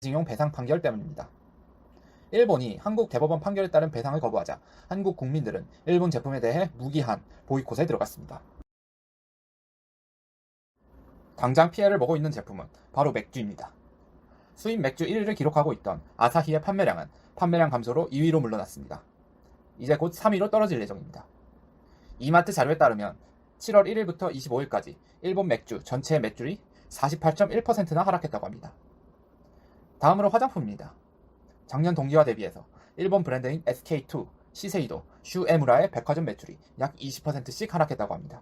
징용 배상 판결 때문입니다. 일본이 한국 대법원 판결에 따른 배상을 거부하자 한국 국민들은 일본 제품에 대해 무기한 보이콧에 들어갔습니다. 당장 피해를 보고 있는 제품은 바로 맥주입니다. 수입 맥주 1위를 기록하고 있던 아사히의 판매량은 판매량 감소로 2위로 물러났습니다. 이제 곧 3위로 떨어질 예정입니다. 이마트 자료에 따르면 7월 1일부터 25일까지 일본 맥주 전체의 매출이 48.1%나 하락했다고 합니다. 다음으로 화장품입니다. 작년 동기와 대비해서 일본 브랜드인 SK2, 시세이도, 슈에무라의 백화점 매출이 약 20%씩 하락했다고 합니다.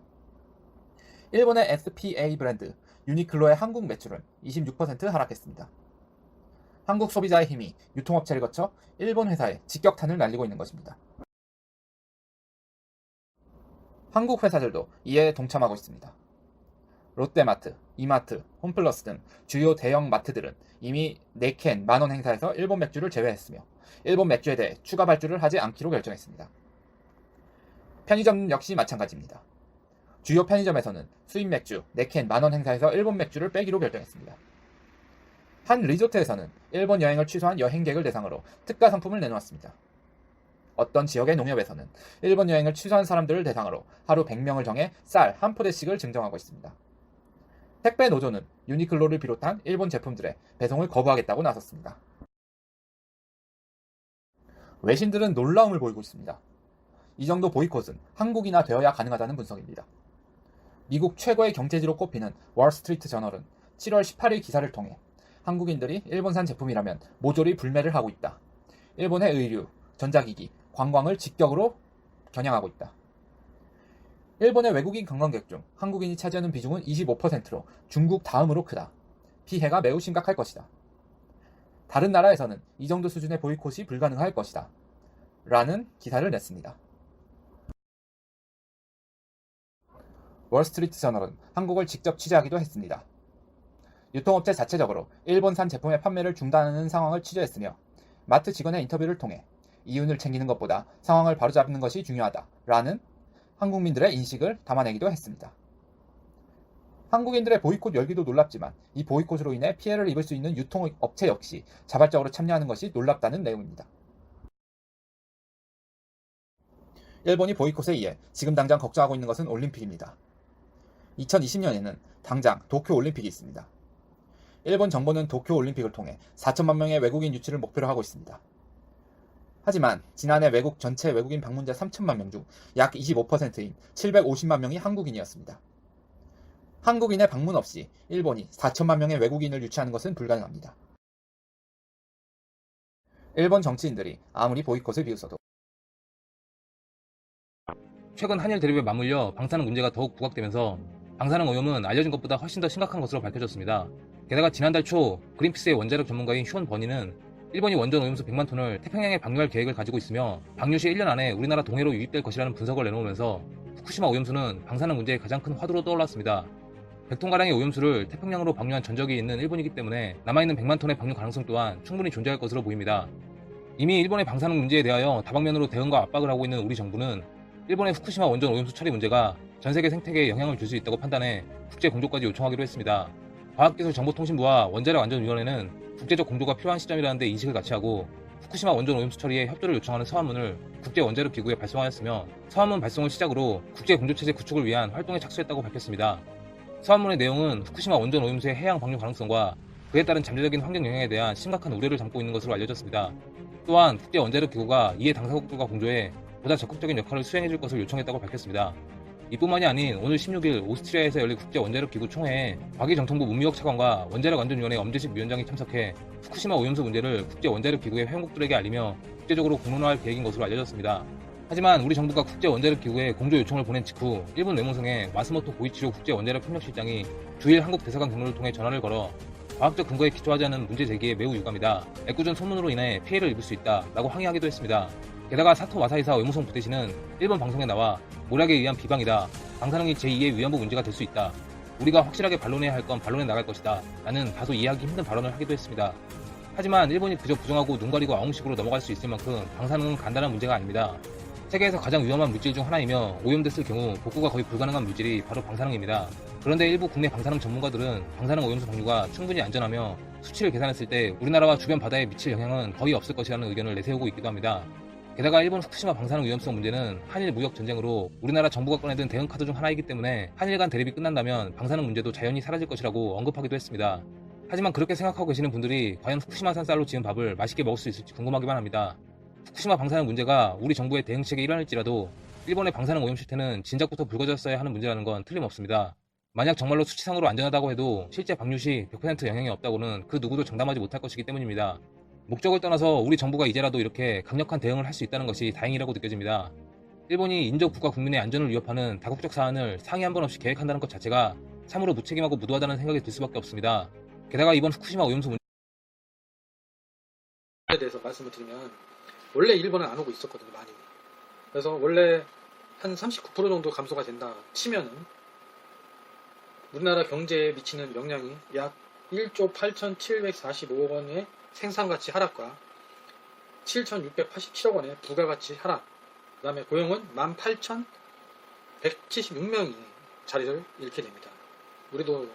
일본의 SPA 브랜드 유니클로의 한국 매출은 26% 하락했습니다. 한국 소비자의 힘이 유통업체를 거쳐 일본 회사에 직격탄을 날리고 있는 것입니다. 한국 회사들도 이에 동참하고 있습니다. 롯데마트, 이마트, 홈플러스 등 주요 대형 마트들은 이미 네켄 만원 행사에서 일본 맥주를 제외했으며 일본 맥주에 대해 추가 발주를 하지 않기로 결정했습니다. 편의점 역시 마찬가지입니다. 주요 편의점에서는 수입 맥주 네켄 만원 행사에서 일본 맥주를 빼기로 결정했습니다. 한 리조트에서는 일본 여행을 취소한 여행객을 대상으로 특가 상품을 내놓았습니다. 어떤 지역의 농협에서는 일본 여행을 취소한 사람들을 대상으로 하루 100명을 정해 쌀 한 포대씩을 증정하고 있습니다. 택배 노조는 유니클로를 비롯한 일본 제품들의 배송을 거부하겠다고 나섰습니다. 외신들은 놀라움을 보이고 있습니다. 이 정도 보이콧은 한국이나 되어야 가능하다는 분석입니다. 미국 최고의 경제지로 꼽히는 월스트리트 저널은 7월 18일 기사를 통해 한국인들이 일본산 제품이라면 모조리 불매를 하고 있다. 일본의 의류, 전자기기, 관광을 직격으로 겨냥하고 있다. 일본의 외국인 관광객 중 한국인이 차지하는 비중은 25%로 중국 다음으로 크다. 피해가 매우 심각할 것이다. 다른 나라에서는 이 정도 수준의 보이콧이 불가능할 것이다. 라는 기사를 냈습니다. 월스트리트 저널은 한국을 직접 취재하기도 했습니다. 유통업체 자체적으로 일본산 제품의 판매를 중단하는 상황을 취재했으며 마트 직원의 인터뷰를 통해 이윤을 챙기는 것보다 상황을 바로잡는 것이 중요하다라는 한국민들의 인식을 담아내기도 했습니다. 한국인들의 보이콧 열기도 놀랍지만 이 보이콧으로 인해 피해를 입을 수 있는 유통업체 역시 자발적으로 참여하는 것이 놀랍다는 내용입니다. 일본이 보이콧에 의해 지금 당장 걱정하고 있는 것은 올림픽입니다. 2020년에는 당장 도쿄올림픽이 있습니다. 일본 정부는 도쿄올림픽을 통해 4천만 명의 외국인 유치를 목표로 하고 있습니다. 하지만 지난해 외국 전체 외국인 방문자 3천만 명 중 약 25%인 750만 명이 한국인이었습니다. 한국인의 방문 없이 일본이 4천만 명의 외국인을 유치하는 것은 불가능합니다. 일본 정치인들이 아무리 보이콧을 비웃어도 최근 한일 대립에 맞물려 방사능 문제가 더욱 부각되면서 방사능 오염은 알려진 것보다 훨씬 더 심각한 것으로 밝혀졌습니다. 게다가 지난달 초 그린피스의 원자력 전문가인 휴원 버니는 일본이 원전 오염수 100만 톤을 태평양에 방류할 계획을 가지고 있으며 방류 시 1년 안에 우리나라 동해로 유입될 것이라는 분석을 내놓으면서 후쿠시마 오염수는 방사능 문제의 가장 큰 화두로 떠올랐습니다. 100톤가량의 오염수를 태평양으로 방류한 전적이 있는 일본이기 때문에 남아있는 100만 톤의 방류 가능성 또한 충분히 존재할 것으로 보입니다. 이미 일본의 방사능 문제에 대하여 다방면으로 대응과 압박을 하고 있는 우리 정부는 일본의 후쿠시마 원전 오염수 처리 문제가 전세계 생태계에 영향을 줄 수 있다고 판단해 국제 공조까지 요청하기로 했습니다. 과학기술정보통신부와 원자력안전위원회는 국제적 공조가 필요한 시점이라는 데 인식을 같이 하고 후쿠시마 원전 오염수 처리에 협조를 요청하는 서한문을 국제원자력기구에 발송하였으며 서한문 발송을 시작으로 국제공조체제 구축을 위한 활동에 착수했다고 밝혔습니다. 서한문의 내용은 후쿠시마 원전 오염수의 해양 방류 가능성과 그에 따른 잠재적인 환경 영향에 대한 심각한 우려를 담고 있는 것으로 알려졌습니다. 또한 국제원자력기구가 이에 당사국들과 공조해 보다 적극적인 역할을 수행해줄 것을 요청했다고 밝혔습니다. 이뿐만이 아닌 오늘 16일 오스트리아에서 열린 국제원자력기구 총회에 과기정통부 문미혁 차관과 원자력안전위원회 엄재식 위원장이 참석해 후쿠시마 오염수 문제를 국제원자력기구의 회원국들에게 알리며 국제적으로 공론화할 계획인 것으로 알려졌습니다. 하지만 우리 정부가 국제원자력기구에 공조 요청을 보낸 직후 일본 외무성의 마스모토 고이치로 국제원자력협력실장이 주일 한국 대사관 경로를 통해 전화를 걸어 과학적 근거에 기초하지 않은 문제 제기에 매우 유감이다. 애꿎은 소문으로 인해 피해를 입을 수 있다. 라고 항의하기도 했습니다. 게다가 사토 와사이사 외무성 부대신은 일본 방송에 나와 모략에 의한 비방이다. 방사능이 제2의 위안부 문제가 될 수 있다. 우리가 확실하게 반론해야 할 건 반론해 나갈 것이다. 라는 다소 이해하기 힘든 발언을 하기도 했습니다. 하지만 일본이 그저 부정하고 눈 가리고 아웅식으로 넘어갈 수 있을 만큼 방사능은 간단한 문제가 아닙니다. 세계에서 가장 위험한 물질 중 하나이며 오염됐을 경우 복구가 거의 불가능한 물질이 바로 방사능입니다. 그런데 일부 국내 방사능 전문가들은 방사능 오염수 방류가 충분히 안전하며 수치를 계산했을 때 우리나라와 주변 바다에 미칠 영향은 거의 없을 것이라는 의견을 내세우고 있기도 합니다. 게다가 일본 후쿠시마 방사능 위험성 문제는 한일 무역 전쟁으로 우리나라 정부가 꺼내든 대응 카드 중 하나이기 때문에 한일 간 대립이 끝난다면 방사능 문제도 자연히 사라질 것이라고 언급하기도 했습니다. 하지만 그렇게 생각하고 계시는 분들이 과연 후쿠시마산 쌀로 지은 밥을 맛있게 먹을 수 있을지 궁금하기만 합니다. 후쿠시마 방사능 문제가 우리 정부의 대응책의 일환일지라도 일본의 방사능 오염 실태는 진작부터 불거졌어야 하는 문제라는 건 틀림없습니다. 만약 정말로 수치상으로 안전하다고 해도 실제 방류 시 100% 영향이 없다고는 그 누구도 장담하지 못할 것이기 때문입니다. 목적을 떠나서 우리 정부가 이제라도 이렇게 강력한 대응을 할 수 있다는 것이 다행이라고 느껴집니다. 일본이 인접 국가 국민의 안전을 위협하는 다국적 사안을 상의 한 번 없이 계획한다는 것 자체가 참으로 무책임하고 무도하다는 생각이 들 수밖에 없습니다. 게다가 이번 후쿠시마 오염수 문제에 대해서 말씀을 드리면 원래 일본은 안 오고 있었거든요, 많이. 그래서 원래 한 39% 정도 감소가 된다 치면은 우리나라 경제에 미치는 영향이 약 1조 8,745억 원의 생산가치 하락과 7,687억 원의 부가가치 하락, 그 다음에 고용은 18,176명이 자리를 잃게 됩니다. 우리도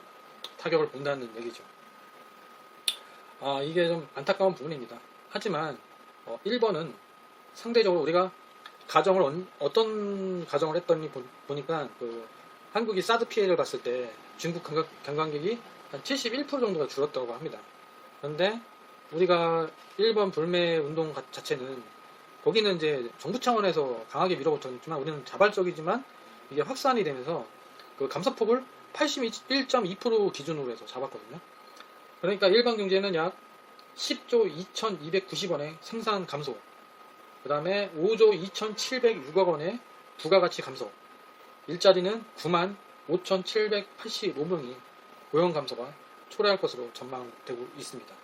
타격을 본다는 얘기죠. 이게 좀 안타까운 부분입니다. 하지만 일본은 상대적으로 우리가 어떤 가정을 했더니 보니까 한국이 사드 피해를 봤을 때 중국 관광객이 한 71% 정도가 줄었다고 합니다. 그런데 우리가 일본 불매 운동 자체는 거기는 이제 정부 차원에서 강하게 밀어붙었지만 우리는 자발적이지만 이게 확산이 되면서 그 감소폭을 81.2% 기준으로 해서 잡았거든요. 그러니까 일반 경제는 약 10조 2,290원의 생산 감소, 그 다음에 5조 2,706억 원의 부가가치 감소, 일자리는 9만 5,785명이 고용 감소가 초래할 것으로 전망되고 있습니다.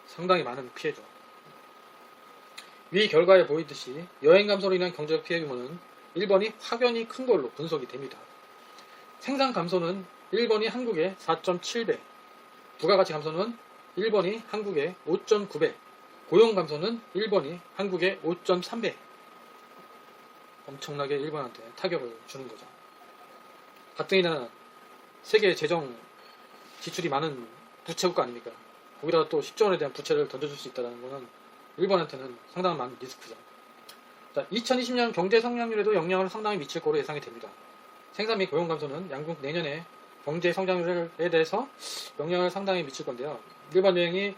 상당히 많은 피해죠. 위 결과에 보이듯이 여행 감소로 인한 경제적 피해 규모는 일본이 확연히 큰 걸로 분석이 됩니다. 생산 감소는 일본이 한국의 4.7배, 부가가치 감소는 일본이 한국의 5.9배, 고용 감소는 일본이 한국의 5.3배. 엄청나게 일본한테 타격을 주는 거죠. 가뜩이나 세계 재정 지출이 많은 부채국가 아닙니까? 거기다가 또 10조 원에 대한 부채를 던져줄 수 있다는 것은 일본한테는 상당한 많은 리스크죠. 자, 2020년 경제 성장률에도 영향을 상당히 미칠 거로 예상이 됩니다. 생산 및 고용 감소는 양국 내년에 경제 성장률에 대해서 영향을 상당히 미칠 건데요. 일본 여행이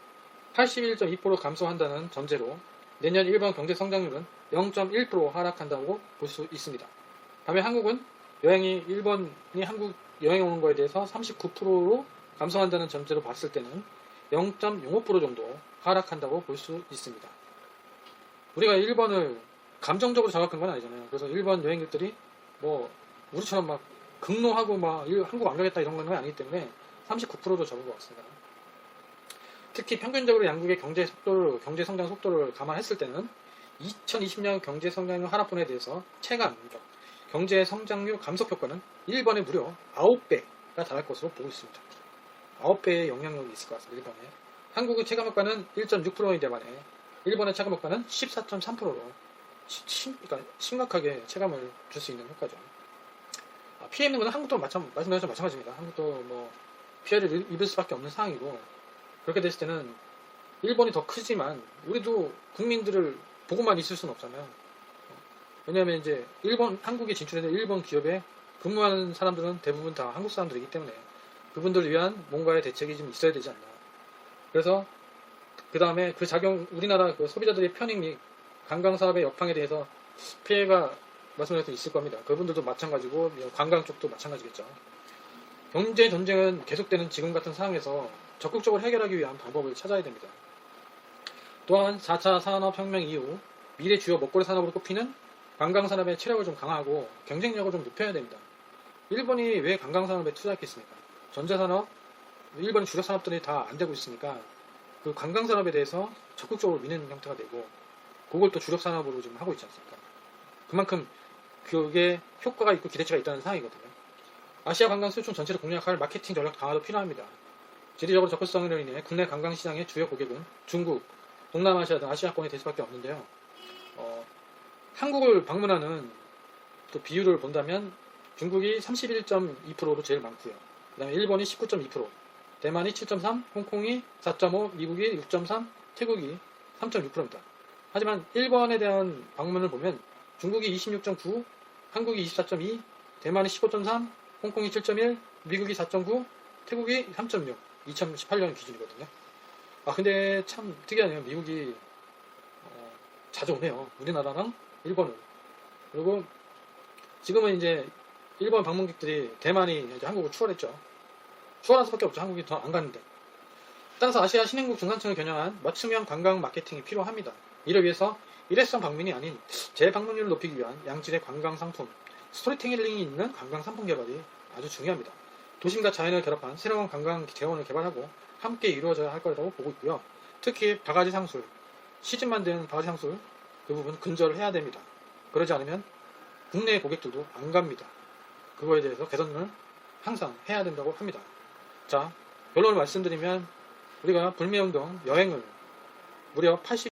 81.2% 감소한다는 전제로 내년 일본 경제 성장률은 0.1% 하락한다고 볼 수 있습니다. 반면 한국은 일본이 한국 여행 오는 거에 대해서 39%로 감소한다는 전제로 봤을 때는 0.05% 정도 하락한다고 볼 수 있습니다. 우리가 일본을 감정적으로 자극한 건 아니잖아요. 그래서 일본 여행객들이 우리처럼 막 극노하고 한국 안 가겠다 이런 건 아니기 때문에 39%도 적은 것 같습니다. 특히 평균적으로 양국의 경제 성장 속도를 감안했을 때는 2020년 경제 성장률 하락분에 대해서 체감적 경제 성장률 감속 효과는 일본에 무려 9배가 달할 것으로 보고 있습니다. 9배의 영향력이 있을 것 같습니다. 일본에. 한국의 체감 효과는 1.6%인데 만에 일본의 체감 효과는 14.3%로 그러니까 심각하게 체감을 줄 수 있는 효과죠. 피해 있는 것은 한국도 말씀하신 것처럼 마찬가지입니다. 한국도 피해를 입을 수밖에 없는 상황이고, 그렇게 됐을 때는 일본이 더 크지만 우리도 국민들을 보고만 있을 수는 없잖아요. 왜냐하면 이제 한국에 진출해서 일본 기업에 근무하는 사람들은 대부분 다 한국 사람들이기 때문에 그분들을 위한 뭔가의 대책이 좀 있어야 되지 않나. 그래서 그 다음에 우리나라 소비자들의 편익 및 관광사업의 여팡에 대해서 피해가 말씀드렸듯이 있을 겁니다. 그분들도 마찬가지고 관광 쪽도 마찬가지겠죠. 경제 전쟁은 계속되는 지금 같은 상황에서 적극적으로 해결하기 위한 방법을 찾아야 됩니다. 또한 4차 산업혁명 이후 미래 주요 먹거리 산업으로 꼽히는 관광산업의 체력을 좀 강화하고 경쟁력을 좀 높여야 됩니다. 일본이 왜 관광산업에 투자했겠습니까? 전자산업, 일본의 주력 산업들이 다 안 되고 있으니까 그 관광산업에 대해서 적극적으로 미는 형태가 되고 그걸 또 주력 산업으로 좀 하고 있지 않습니까? 그만큼 그게 효과가 있고 기대치가 있다는 상황이거든요. 아시아 관광 수출 전체를 공략할 마케팅 전략 강화도 필요합니다. 지리적으로 접근성으로 인해 국내 관광시장의 주요 고객은 중국, 동남아시아 등 아시아권이 될 수밖에 없는데요. 한국을 방문하는 또 비율을 본다면 중국이 31.2%로 제일 많고요. 그 다음에 일본이 19.2%, 대만이 7.3%, 홍콩이 4.5%, 미국이 6.3%, 태국이 3.6%입니다. 하지만 일본에 대한 방문을 보면 중국이 26.9%, 한국이 24.2%, 대만이 15.3%, 홍콩이 7.1%, 미국이 4.9%, 태국이 3.6%, 2018년 기준이거든요. 근데 참 특이하네요. 미국이 자주 오네요. 우리나라랑 일본을. 그리고 지금은 이제 일본 방문객들이 대만이 이제 한국을 추월했죠. 추월할 수밖에 없죠. 한국이 더 안 가는데. 따라서 아시아 신흥국 중산층을 겨냥한 맞춤형 관광 마케팅이 필요합니다. 이를 위해서 일회성 방문이 아닌 재방문율을 높이기 위한 양질의 관광 상품, 스토리텔링이 있는 관광 상품 개발이 아주 중요합니다. 도심과 자연을 결합한 새로운 관광 재원을 개발하고 함께 이루어져야 할 거라고 보고 있고요. 특히 바가지 상술, 시즌만 되는 바가지 상술 그 부분 근절을 해야 됩니다. 그러지 않으면 국내 고객들도 안 갑니다. 그거에 대해서 개선을 항상 해야 된다고 합니다. 자, 결론을 말씀드리면 우리가 불매운동 여행을 무려 80